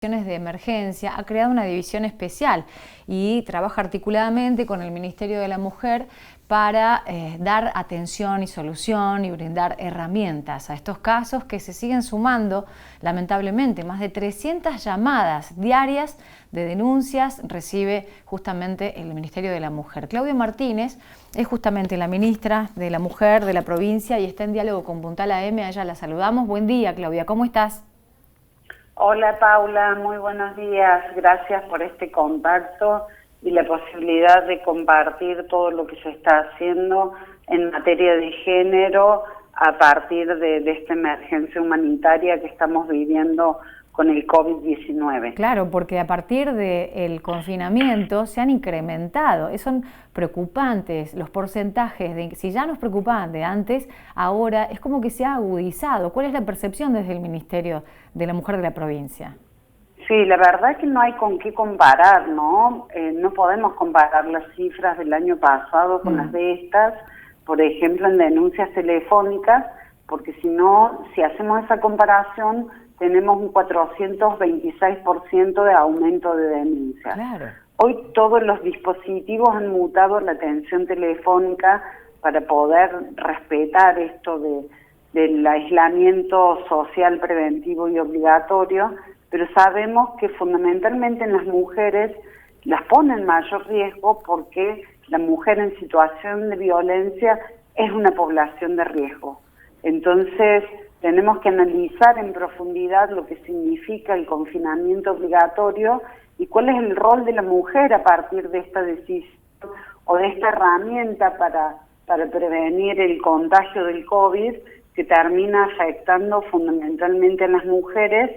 De emergencia ha creado una división especial y trabaja articuladamente con el Ministerio de la Mujer para dar atención y solución y brindar herramientas a estos casos que se siguen sumando, lamentablemente. Más de 300 llamadas diarias de denuncias recibe justamente el Ministerio de la Mujer. Claudia Martínez es justamente la ministra de la Mujer de la provincia y está en diálogo con Puntal AM. A ella la saludamos. Buen día, Claudia, ¿cómo estás? Hola Paula, muy buenos días. Gracias por este contacto y la posibilidad de compartir todo lo que se está haciendo en materia de género a partir de esta emergencia humanitaria que estamos viviendo con el COVID-19. Claro, porque a partir del confinamiento se han incrementado, son preocupantes los porcentajes, si ya nos preocupaban de antes, ahora es como que se ha agudizado. ¿Cuál es la percepción desde el Ministerio de la Mujer de la provincia? Sí, la verdad es que no hay con qué comparar, ¿no? No podemos comparar las cifras del año pasado con las de estas, por ejemplo, en denuncias telefónicas, porque si no, si hacemos esa comparación, tenemos un 426% de aumento de denuncias. Claro. Hoy todos los dispositivos han mutado la atención telefónica para poder respetar esto del aislamiento social preventivo y obligatorio, pero sabemos que fundamentalmente en las mujeres las pone en mayor riesgo porque la mujer en situación de violencia es una población de riesgo. Entonces, tenemos que analizar en profundidad lo que significa el confinamiento obligatorio y cuál es el rol de la mujer a partir de esta decisión o de esta herramienta para prevenir el contagio del COVID que termina afectando fundamentalmente a las mujeres,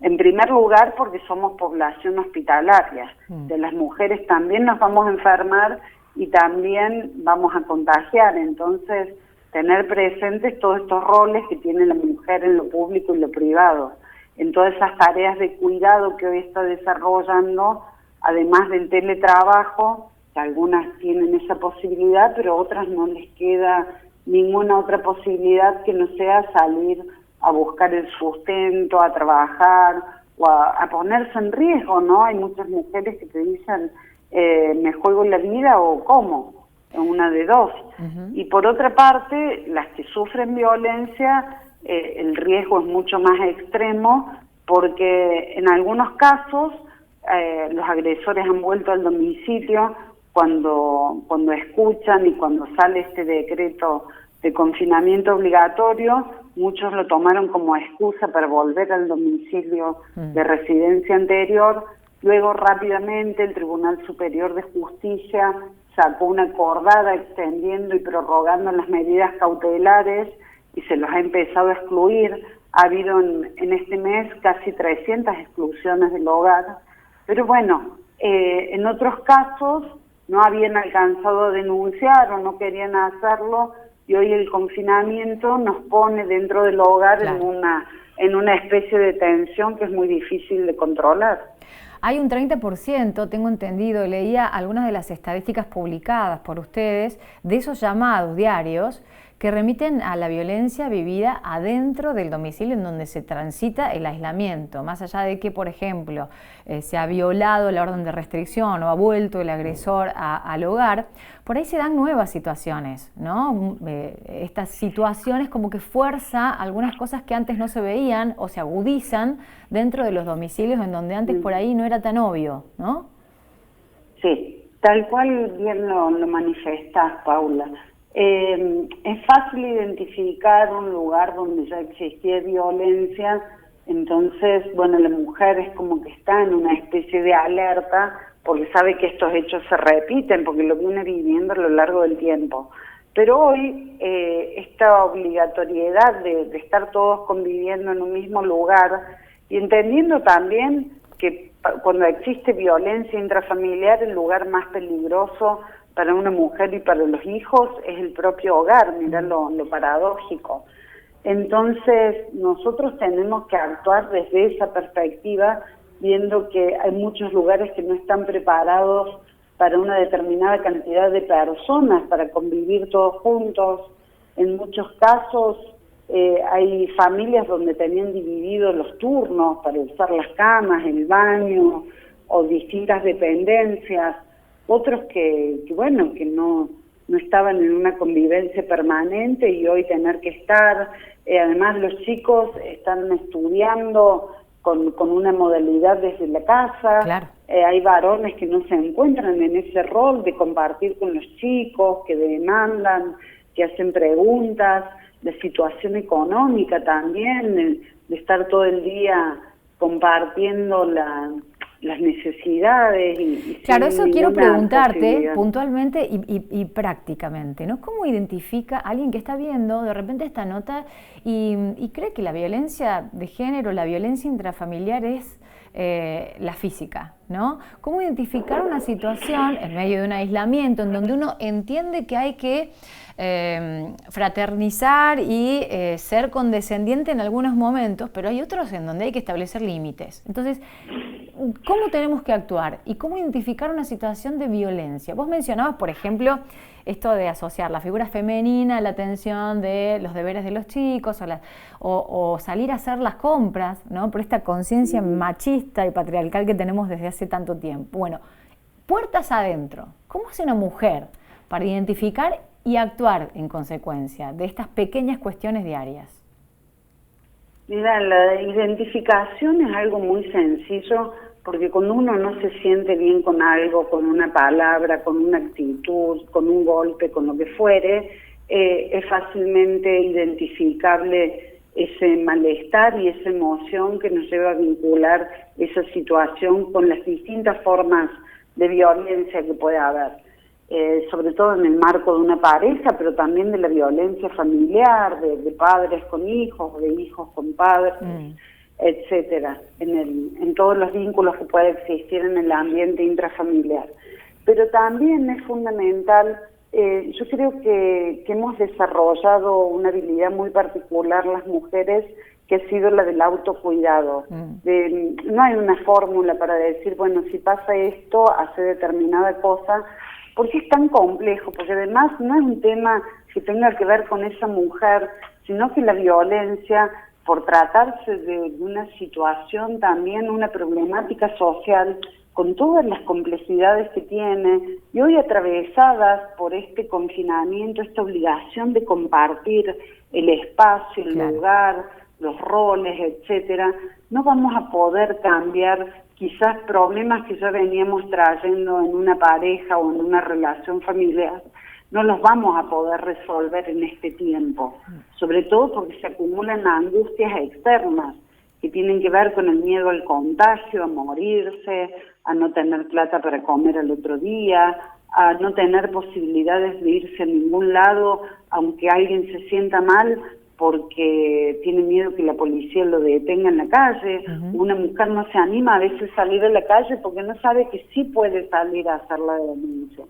en primer lugar porque somos población hospitalaria. De las mujeres también nos vamos a enfermar y también vamos a contagiar, entonces tener presentes todos estos roles que tiene la mujer en lo público y lo privado, en todas esas tareas de cuidado que hoy está desarrollando, además del teletrabajo, que algunas tienen esa posibilidad, pero otras no les queda ninguna otra posibilidad que no sea salir a buscar el sustento, a trabajar o a ponerse en riesgo, ¿no? Hay muchas mujeres que te dicen, me juego la vida o ¿cómo? Una de dos. Y por otra parte, las que sufren violencia, el riesgo es mucho más extremo porque en algunos casos los agresores han vuelto al domicilio cuando escuchan y cuando sale este decreto de confinamiento obligatorio, muchos lo tomaron como excusa para volver al domicilio de residencia anterior. Luego rápidamente el Tribunal Superior de Justicia sacó una acordada extendiendo y prorrogando las medidas cautelares y se los ha empezado a excluir. Ha habido en este mes casi 300 exclusiones del hogar, pero bueno, en otros casos no habían alcanzado a denunciar o no querían hacerlo y hoy el confinamiento nos pone dentro del hogar, claro, en una especie de tensión que es muy difícil de controlar. Hay un 30%, tengo entendido, leía algunas de las estadísticas publicadas por ustedes, de esos llamados diarios que remiten a la violencia vivida adentro del domicilio en donde se transita el aislamiento, más allá de que, por ejemplo, se ha violado la orden de restricción o ha vuelto el agresor al hogar, por ahí se dan nuevas situaciones, ¿no? Estas situaciones como que fuerza algunas cosas que antes no se veían o se agudizan dentro de los domicilios en donde antes por ahí no era tan obvio, ¿no? Sí, tal cual bien lo manifestás, Paula. Es fácil identificar un lugar donde ya existía violencia, entonces, bueno, la mujer es como que está en una especie de alerta porque sabe que estos hechos se repiten, porque lo viene viviendo a lo largo del tiempo. Pero hoy esta obligatoriedad de estar todos conviviendo en un mismo lugar y entendiendo también que cuando existe violencia intrafamiliar, el lugar más peligroso para una mujer y para los hijos es el propio hogar, mirá lo paradójico. Entonces, nosotros tenemos que actuar desde esa perspectiva, viendo que hay muchos lugares que no están preparados para una determinada cantidad de personas, para convivir todos juntos. En muchos casos hay familias donde tenían divididos los turnos para usar las camas, el baño o distintas dependencias, otros que no estaban en una convivencia permanente y hoy tener que estar. Además los chicos están estudiando con una modalidad desde la casa. Claro. Hay varones que no se encuentran en ese rol de compartir con los chicos, que demandan, que hacen preguntas, la situación económica también, de estar todo el día compartiendo las necesidades. Claro, eso quiero preguntarte puntualmente y prácticamente, ¿no? ¿Cómo identifica a alguien que está viendo de repente esta nota y cree que la violencia de género, la violencia intrafamiliar es la física, ¿no? ¿Cómo identificar una situación en medio de un aislamiento en donde uno entiende que hay que fraternizar y ser condescendiente en algunos momentos, pero hay otros en donde hay que establecer límites? Entonces, ¿cómo tenemos que actuar y cómo identificar una situación de violencia? Vos mencionabas, por ejemplo, esto de asociar la figura femenina a la atención de los deberes de los chicos o salir a hacer las compras, ¿no? Por esta conciencia machista y patriarcal que tenemos desde hace tanto tiempo. Bueno, puertas adentro, ¿cómo hace una mujer para identificar y actuar en consecuencia de estas pequeñas cuestiones diarias? Mira, la identificación es algo muy sencillo, porque cuando uno no se siente bien con algo, con una palabra, con una actitud, con un golpe, con lo que fuere, es fácilmente identificable ese malestar y esa emoción que nos lleva a vincular esa situación con las distintas formas de violencia que puede haber. Sobre todo en el marco de una pareja, pero también de la violencia familiar, de padres con hijos, de hijos con padres, etcétera, en todos los vínculos que puede existir en el ambiente intrafamiliar. Pero también es fundamental, yo creo que hemos desarrollado una habilidad muy particular las mujeres, que ha sido la del autocuidado. No hay una fórmula para decir, bueno, si pasa esto, hace determinada cosa, porque es tan complejo, porque además no es un tema que tenga que ver con esa mujer, sino que la violencia, por tratarse de una situación también, una problemática social, con todas las complejidades que tiene, y hoy atravesadas por este confinamiento, esta obligación de compartir el espacio, el lugar, los roles, etcétera, no vamos a poder cambiar quizás problemas que ya veníamos trayendo en una pareja o en una relación familiar, no los vamos a poder resolver en este tiempo, sobre todo porque se acumulan angustias externas que tienen que ver con el miedo al contagio, a morirse, a no tener plata para comer al otro día, a no tener posibilidades de irse a ningún lado, aunque alguien se sienta mal, porque tiene miedo que la policía lo detenga en la calle. Una mujer no se anima a veces a salir a la calle porque no sabe que sí puede salir a hacer la denuncia.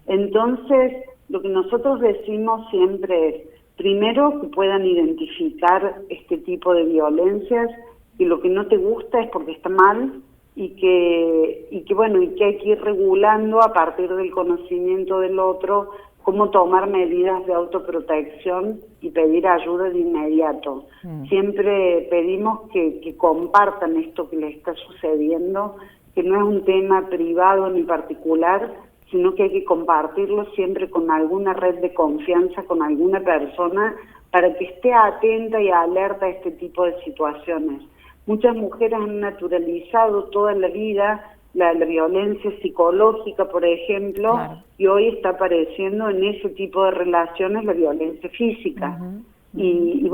Entonces, lo que nosotros decimos siempre es, primero, que puedan identificar este tipo de violencias, y lo que no te gusta es porque está mal, y que hay que ir regulando a partir del conocimiento del otro cómo tomar medidas de autoprotección y pedir ayuda de inmediato. Siempre pedimos que compartan esto que les está sucediendo, que no es un tema privado ni particular, sino que hay que compartirlo siempre con alguna red de confianza, con alguna persona, para que esté atenta y alerta a este tipo de situaciones. Muchas mujeres han naturalizado toda la vida la violencia psicológica, por ejemplo, y hoy está apareciendo en ese tipo de relaciones la violencia física. Y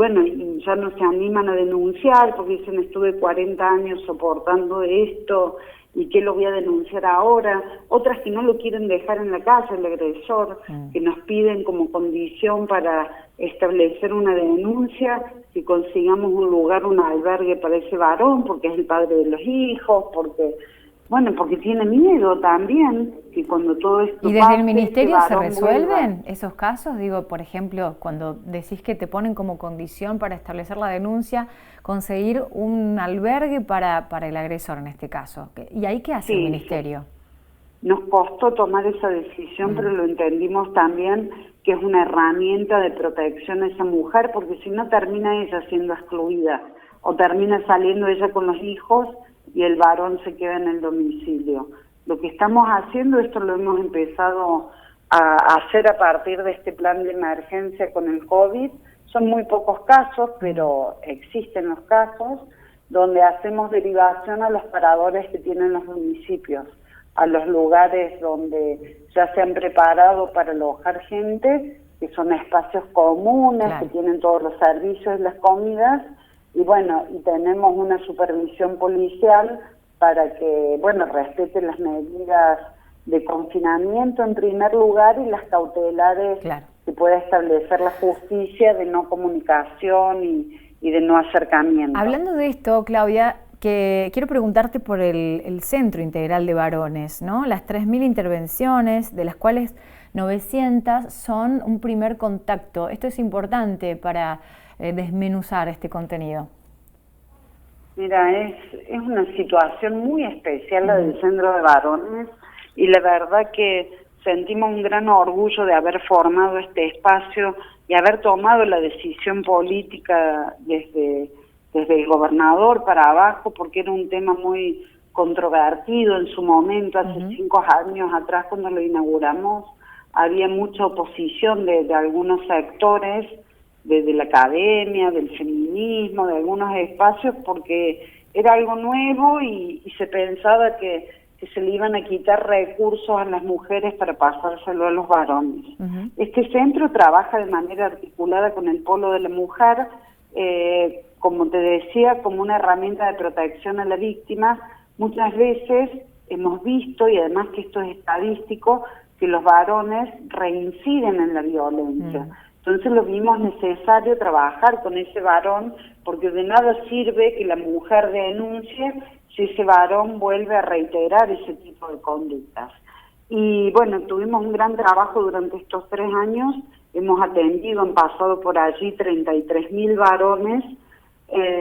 ya no se animan a denunciar porque dicen, estuve 40 años soportando esto, ¿y qué lo voy a denunciar ahora? Otras que no lo quieren dejar en la casa, el agresor, que nos piden como condición para establecer una denuncia, que consigamos un lugar, un albergue para ese varón, porque es el padre de los hijos, porque tiene miedo también, que cuando todo esto ¿Y desde el ministerio se resuelven esos casos? Digo, por ejemplo, cuando decís que te ponen como condición para establecer la denuncia, conseguir un albergue para el agresor en este caso. ¿Y ahí qué hace el ministerio? Nos costó tomar esa decisión, pero lo entendimos también que es una herramienta de protección a esa mujer, porque si no termina ella siendo excluida, o termina saliendo ella con los hijos y el varón se queda en el domicilio. Lo que estamos haciendo, esto lo hemos empezado a hacer a partir de este plan de emergencia con el COVID, son muy pocos casos, pero existen los casos, donde hacemos derivación a los paradores que tienen los municipios, a los lugares donde ya se han preparado para alojar gente, que son espacios comunes, claro, que tienen todos los servicios y las comidas, y bueno, y tenemos una supervisión policial para que, bueno, respeten las medidas de confinamiento en primer lugar y las cautelares, claro, que pueda establecer la justicia de no comunicación y de no acercamiento. Hablando de esto, Claudia, que quiero preguntarte por el Centro Integral de Varones, ¿no? Las 3.000 intervenciones, de las cuales 900 son un primer contacto. Esto es importante para desmenuzar este contenido. Mira, es una situación muy especial la del Centro de Varones, y la verdad que sentimos un gran orgullo de haber formado este espacio y haber tomado la decisión política desde el gobernador para abajo, porque era un tema muy controvertido en su momento, hace 5 años atrás cuando lo inauguramos, había mucha oposición de algunos sectores, de la academia, del feminismo, de algunos espacios, porque era algo nuevo y se pensaba que se le iban a quitar recursos a las mujeres para pasárselo a los varones. Este centro trabaja de manera articulada con el Polo de la Mujer, como te decía, como una herramienta de protección a la víctima. Muchas veces hemos visto, y además que esto es estadístico, que los varones reinciden en la violencia. Entonces lo vimos necesario trabajar con ese varón, porque de nada sirve que la mujer denuncie si ese varón vuelve a reiterar ese tipo de conductas. Y bueno, tuvimos un gran trabajo durante estos 3 años, hemos atendido, han pasado por allí 33.000 varones,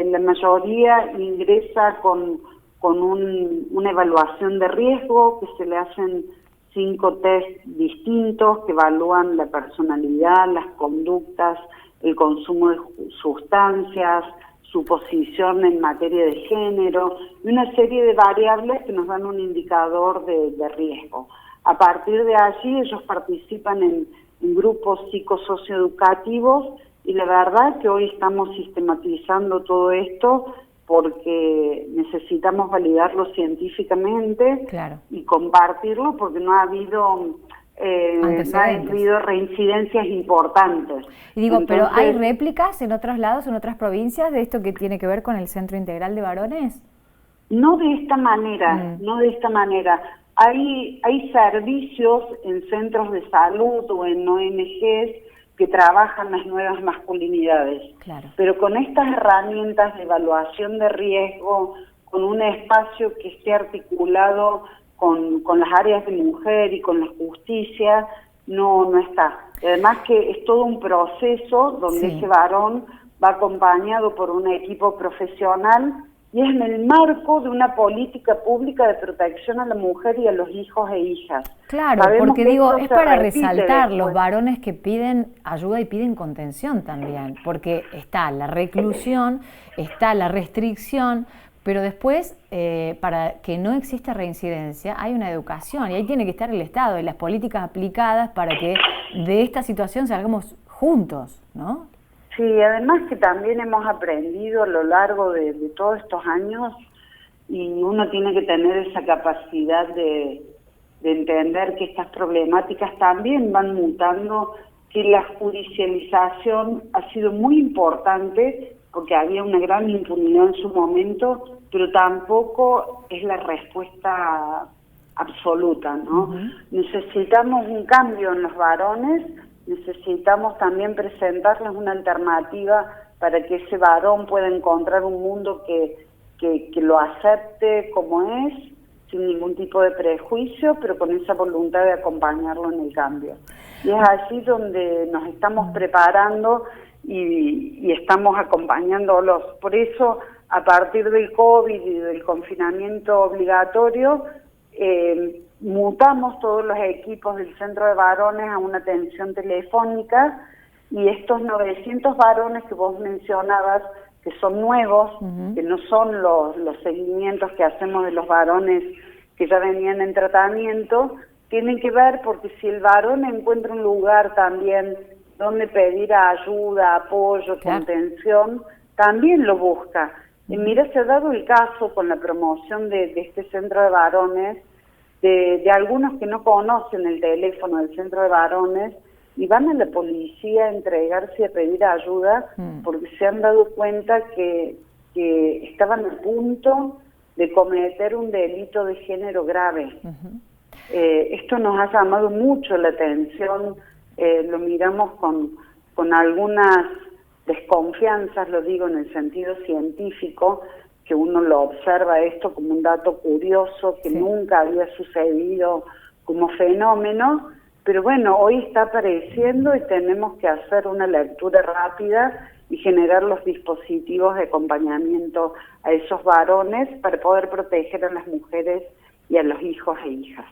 la mayoría ingresa con una evaluación de riesgo, que se le hacen 5 test distintos que evalúan la personalidad, las conductas, el consumo de sustancias, su posición en materia de género, y una serie de variables que nos dan un indicador de riesgo. A partir de allí ellos participan en grupos psicosocioeducativos, y la verdad que hoy estamos sistematizando todo esto porque necesitamos validarlo científicamente, claro, y compartirlo, porque no ha habido reincidencias importantes. Y digo, entonces, ¿pero hay réplicas en otros lados, en otras provincias, de esto que tiene que ver con el Centro Integral de Varones? No de esta manera, no de esta manera. Hay servicios en centros de salud o en ONGs que trabajan las nuevas masculinidades. Claro. Pero con estas herramientas de evaluación de riesgo, con un espacio que esté articulado con las áreas de mujer y con la justicia, no está. Además que es todo un proceso donde ese varón va acompañado por un equipo profesional, y es en el marco de una política pública de protección a la mujer y a los hijos e hijas. Claro, sabemos, porque digo, es para resaltar los varones que piden ayuda y piden contención también, porque está la reclusión, está la restricción, pero después, para que no exista reincidencia, hay una educación, y ahí tiene que estar el Estado y las políticas aplicadas para que de esta situación salgamos juntos, ¿no? Sí, además que también hemos aprendido a lo largo de todos estos años, y uno tiene que tener esa capacidad de entender que estas problemáticas también van mutando, que la judicialización ha sido muy importante porque había una gran impunidad en su momento, pero tampoco es la respuesta absoluta, ¿no? Necesitamos un cambio en los varones, necesitamos también presentarles una alternativa para que ese varón pueda encontrar un mundo que lo acepte como es, sin ningún tipo de prejuicio, pero con esa voluntad de acompañarlo en el cambio. Y es así donde nos estamos preparando y estamos acompañándolos. Por eso, a partir del COVID y del confinamiento obligatorio, mutamos todos los equipos del centro de varones a una atención telefónica, y estos 900 varones que vos mencionabas, que son nuevos, que no son los seguimientos que hacemos de los varones que ya venían en tratamiento, tienen que ver porque si el varón encuentra un lugar también donde pedir ayuda, apoyo, contención, también lo busca. Y mira, se ha dado el caso con la promoción de este centro de varones, de algunos que no conocen el teléfono del centro de varones, y van a la policía a entregarse y a pedir ayuda porque se han dado cuenta que estaban a punto de cometer un delito de género grave. Esto nos ha llamado mucho la atención, lo miramos con algunas desconfianzas, lo digo en el sentido científico, que uno lo observa esto como un dato curioso que nunca había sucedido como fenómeno. Pero bueno, hoy está apareciendo y tenemos que hacer una lectura rápida y generar los dispositivos de acompañamiento a esos varones para poder proteger a las mujeres y a los hijos e hijas.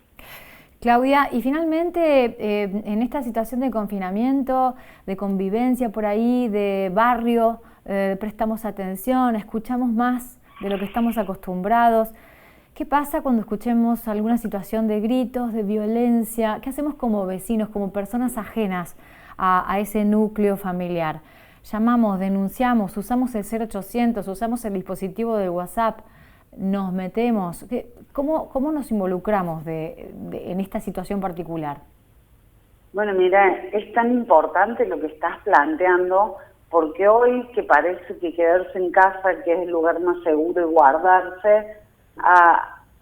Claudia, y finalmente, en esta situación de confinamiento, de convivencia por ahí, de barrio, prestamos atención, escuchamos más de lo que estamos acostumbrados. ¿Qué pasa cuando escuchemos alguna situación de gritos, de violencia? ¿Qué hacemos como vecinos, como personas ajenas a ese núcleo familiar? Llamamos, denunciamos, usamos el 0800, usamos el dispositivo del WhatsApp, nos metemos. ¿Cómo nos involucramos en esta situación particular? Bueno, mira, es tan importante lo que estás planteando, porque hoy que parece que quedarse en casa, que es el lugar más seguro y guardarse,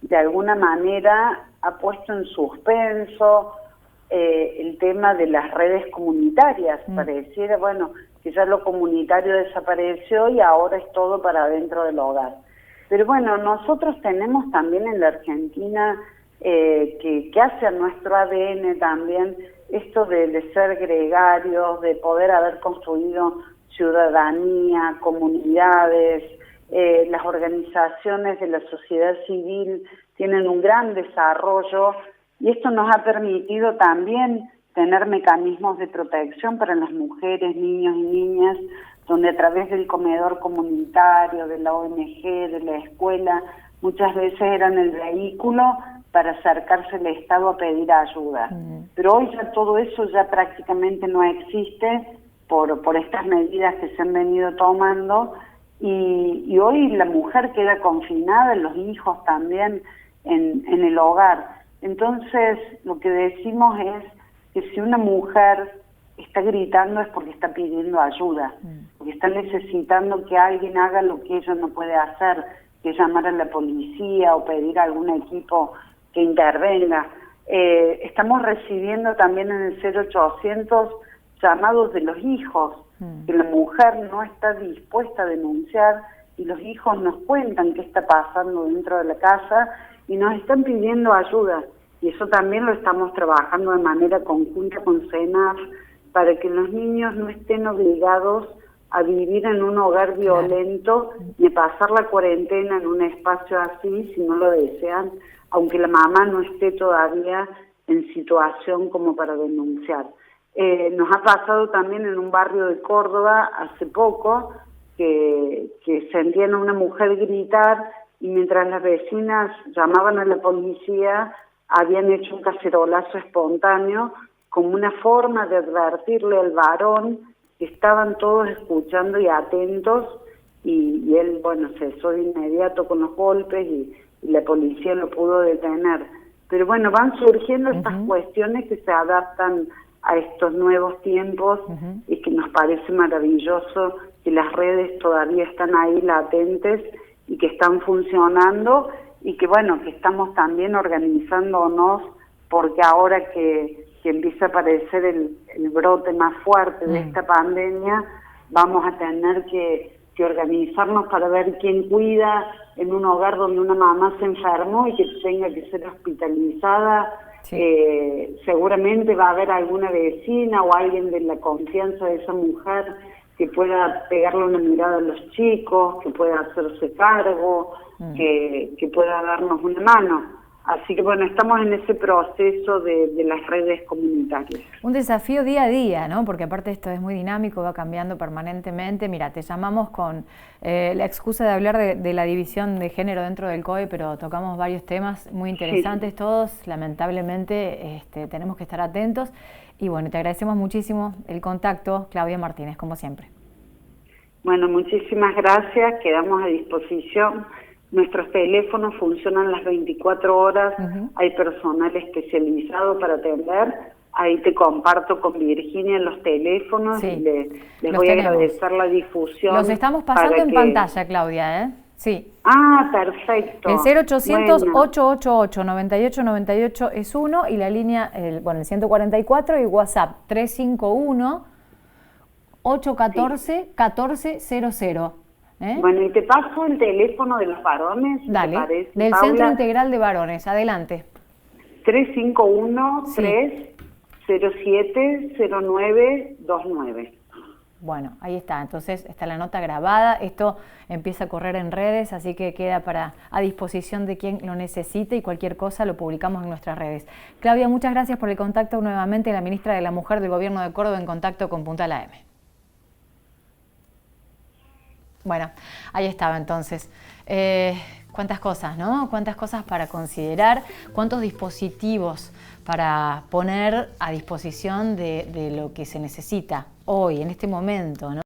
de alguna manera ha puesto en suspenso el tema de las redes comunitarias. Pareciera, bueno, que ya lo comunitario desapareció y ahora es todo para dentro del hogar. Pero bueno, nosotros tenemos también en la Argentina, que hace a nuestro ADN también, esto de ser gregarios, de poder haber construido ciudadanía, comunidades. Las organizaciones de la sociedad civil tienen un gran desarrollo y esto nos ha permitido también tener mecanismos de protección para las mujeres, niños y niñas, donde a través del comedor comunitario, de la ONG, de la escuela, muchas veces eran el vehículo para acercarse al Estado a pedir ayuda. Pero hoy ya todo eso ya prácticamente no existe por estas medidas que se han venido tomando. Y hoy la mujer queda confinada, los hijos también en el hogar. Entonces, lo que decimos es que si una mujer está gritando es porque está pidiendo ayuda, porque está necesitando que alguien haga lo que ella no puede hacer, que es llamar a la policía o pedir a algún equipo que intervenga. Estamos recibiendo también en el 0800 llamados de los hijos, que la mujer no está dispuesta a denunciar y los hijos nos cuentan qué está pasando dentro de la casa y nos están pidiendo ayuda. Y eso también lo estamos trabajando de manera conjunta con CENAF para que los niños no estén obligados a vivir en un hogar violento ni pasar la cuarentena en un espacio así si no lo desean, aunque la mamá no esté todavía en situación como para denunciar. Nos ha pasado también en un barrio de Córdoba hace poco que sentían a una mujer gritar y mientras las vecinas llamaban a la policía habían hecho un cacerolazo espontáneo como una forma de advertirle al varón que estaban todos escuchando y atentos y él, bueno, cesó de inmediato con los golpes y la policía lo pudo detener. Pero bueno, van surgiendo estas cuestiones que se adaptan a estos nuevos tiempos y que nos parece maravilloso que las redes todavía están ahí latentes y que están funcionando y que bueno, que estamos también organizándonos porque ahora que empieza a aparecer el brote más fuerte de esta pandemia, vamos a tener que organizarnos para ver quién cuida en un hogar donde una mamá se enfermó y que tenga que ser hospitalizada. Seguramente va a haber alguna vecina o alguien de la confianza de esa mujer que pueda pegarle una mirada a los chicos, que pueda hacerse cargo, que pueda darnos una mano. Así que bueno, estamos en ese proceso de las redes comunitarias. Un desafío día a día, ¿no? Porque aparte esto es muy dinámico, va cambiando permanentemente. Mira, te llamamos con la excusa de hablar de la división de género dentro del COE, pero tocamos varios temas muy interesantes todos. Lamentablemente tenemos que estar atentos. Y bueno, te agradecemos muchísimo el contacto, Claudia Martínez, como siempre. Bueno, muchísimas gracias, quedamos a disposición. Nuestros teléfonos funcionan las 24 horas, hay personal especializado para atender. Ahí te comparto con Virginia los teléfonos y les voy a agradecer la difusión. Los estamos pasando en pantalla, Claudia, ¿eh? Sí. Ah, perfecto. El 0800-888-9898 es uno y la línea, el 144 y WhatsApp 351-814-1400. Bueno, y te paso el teléfono de los varones. Dale, parece, del Paula. Centro Integral de Varones. Adelante. 351-307-0929. Bueno, ahí está. Entonces está la nota grabada. Esto empieza a correr en redes, así que queda a disposición de quien lo necesite y cualquier cosa lo publicamos en nuestras redes. Claudia, muchas gracias por el contacto nuevamente. La ministra de la Mujer del Gobierno de Córdoba en contacto con Puntal AM. Bueno, ahí estaba entonces. Cuántas cosas, ¿no? Cuántas cosas para considerar, cuántos dispositivos para poner a disposición de lo que se necesita hoy, en este momento, ¿no?